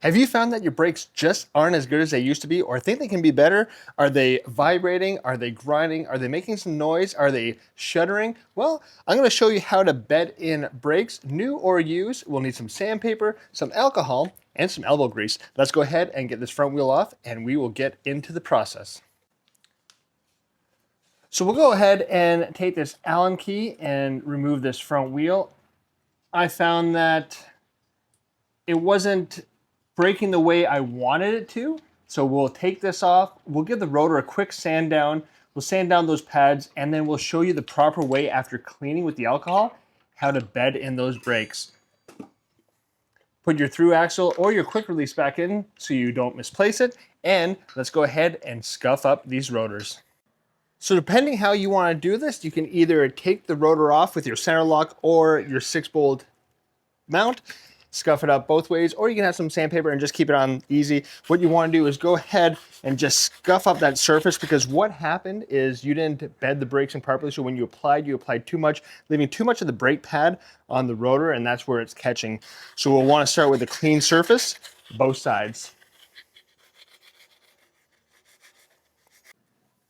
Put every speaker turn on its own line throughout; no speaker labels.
Have you found that your brakes just aren't as good as they used to be, or think they can be better? Are they vibrating? Are they grinding? Are they making some noise? Are they shuddering? Well, I'm going to show you how to bed in brakes, new or used. We'll need some sandpaper, some alcohol, and some elbow grease. Let's go ahead and get this front wheel off, and we will get into the process. So we'll go ahead and take this Allen key and remove this front wheel. I found that it wasn't breaking the way I wanted it to. So we'll take this off. We'll give the rotor a quick sand down. We'll sand down those pads, and then we'll show you the proper way after cleaning with the alcohol, how to bed in those brakes. Put your through axle or your quick release back in so you don't misplace it. And let's go ahead and scuff up these rotors. So depending how you want to do this, you can either take the rotor off with your center lock or your 6-bolt mount, scuff it up both ways, or you can have some sandpaper and just keep it on easy. What you want to do is go ahead and just scuff up that surface, because what happened is you didn't bed the brakes in properly. So when you applied too much, leaving too much of the brake pad on the rotor, and that's where it's catching. So we'll want to start with a clean surface, both sides.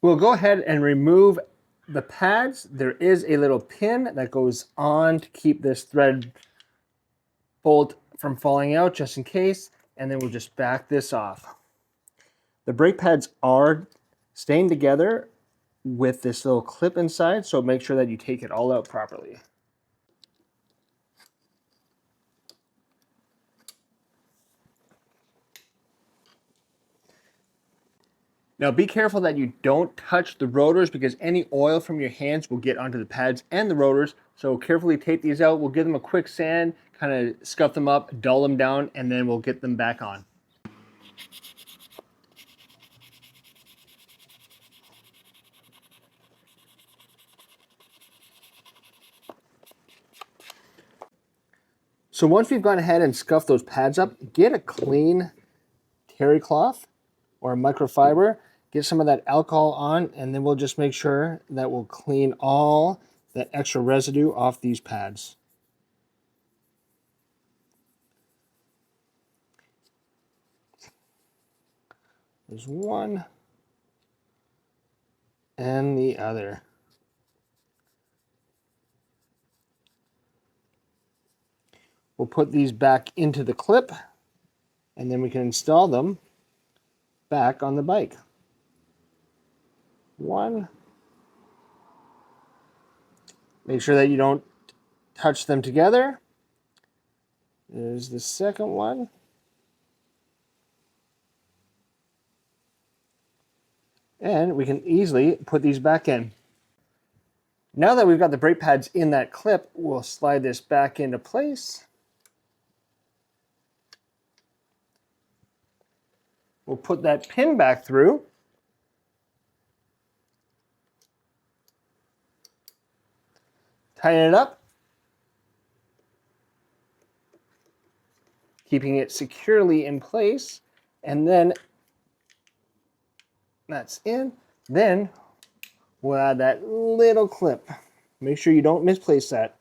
We'll go ahead and remove the pads. There is a little pin that goes on to keep this thread bolt from falling out, just in case, and then we'll just back this off. The brake pads are staying together with this little clip inside, so make sure that you take it all out properly. Now be careful that you don't touch the rotors, because any oil from your hands will get onto the pads and the rotors. So carefully take these out. We'll give them a quick sand, kind of scuff them up, dull them down, and then we'll get them back on. So once we've gone ahead and scuffed those pads up, get a clean terry cloth or a microfiber, get some of that alcohol on, and then we'll just make sure that we'll clean all that extra residue off these pads. There's one and the other. We'll put these back into the clip, and then we can install them back on the bike. One. Make sure that you don't touch them together. There's the second one. And we can easily put these back in. Now that we've got the brake pads in that clip, we'll slide this back into place. We'll put that pin back through. Tighten it up, keeping it securely in place, and then that's in. Then we'll add that little clip. Make sure you don't misplace that.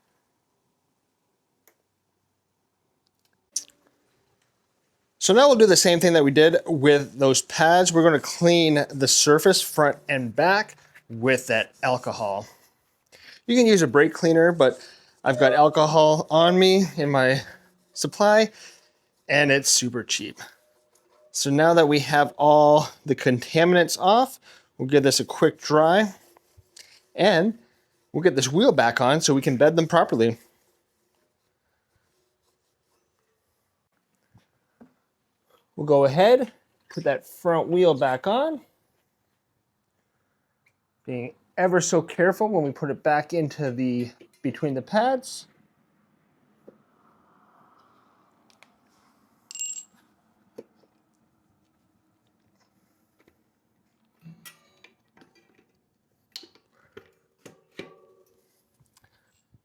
So now we'll do the same thing that we did with those pads. We're going to clean the surface front and back with that alcohol. You can use a brake cleaner, but I've got alcohol on me in my supply, and it's super cheap. So now that we have all the contaminants off, we'll give this a quick dry, and we'll get this wheel back on so we can bed them properly. We'll go ahead, put that front wheel back on, being ever so careful when we put it back into the between the pads.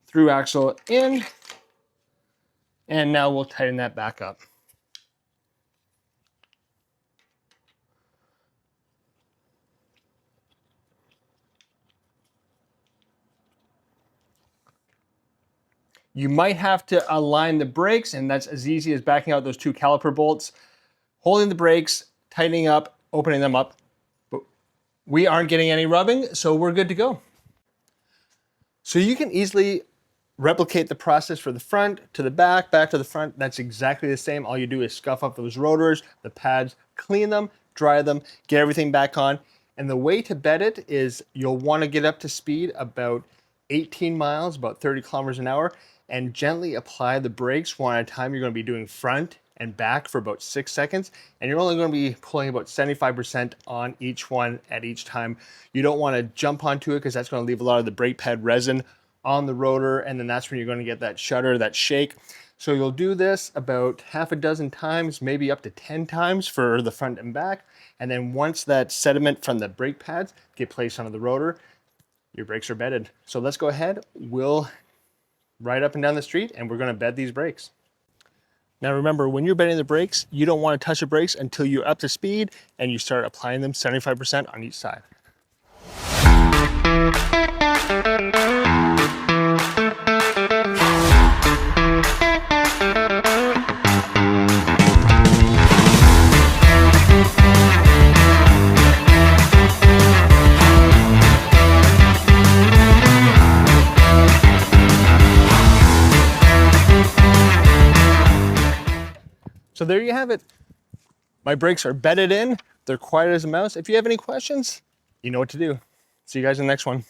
Through axle in, and now we'll tighten that back up. You might have to align the brakes, and that's as easy as backing out those two caliper bolts. holding the brakes, tightening up, opening them up. But we aren't getting any rubbing, so we're good to go. So you can easily replicate the process for the front to the back to the front. That's exactly the same. All you do is scuff up those rotors, the pads, clean them, dry them, get everything back on. And the way to bed it is you'll want to get up to speed about 18 miles, about 30 kilometers an hour, and gently apply the brakes one at a time. You're going to be doing front and back for about 6 seconds, and you're only going to be pulling about 75% on each one at each time. You don't want to jump onto it because that's going to leave a lot of the brake pad resin on the rotor, and then that's when you're going to get that shudder, that shake. So you'll do this about half a dozen times, maybe up to 10 times for the front and back. And then once that sediment from the brake pads get placed onto the rotor, your brakes are bedded. So let's go ahead. We'll ride up and down the street and we're going to bed these brakes. Now remember, when you're bedding the brakes, you don't want to touch the brakes until you're up to speed and you start applying them 75% on each side. So there you have it. My brakes are bedded in. They're quiet as a mouse. If you have any questions, you know what to do. See you guys in the next one.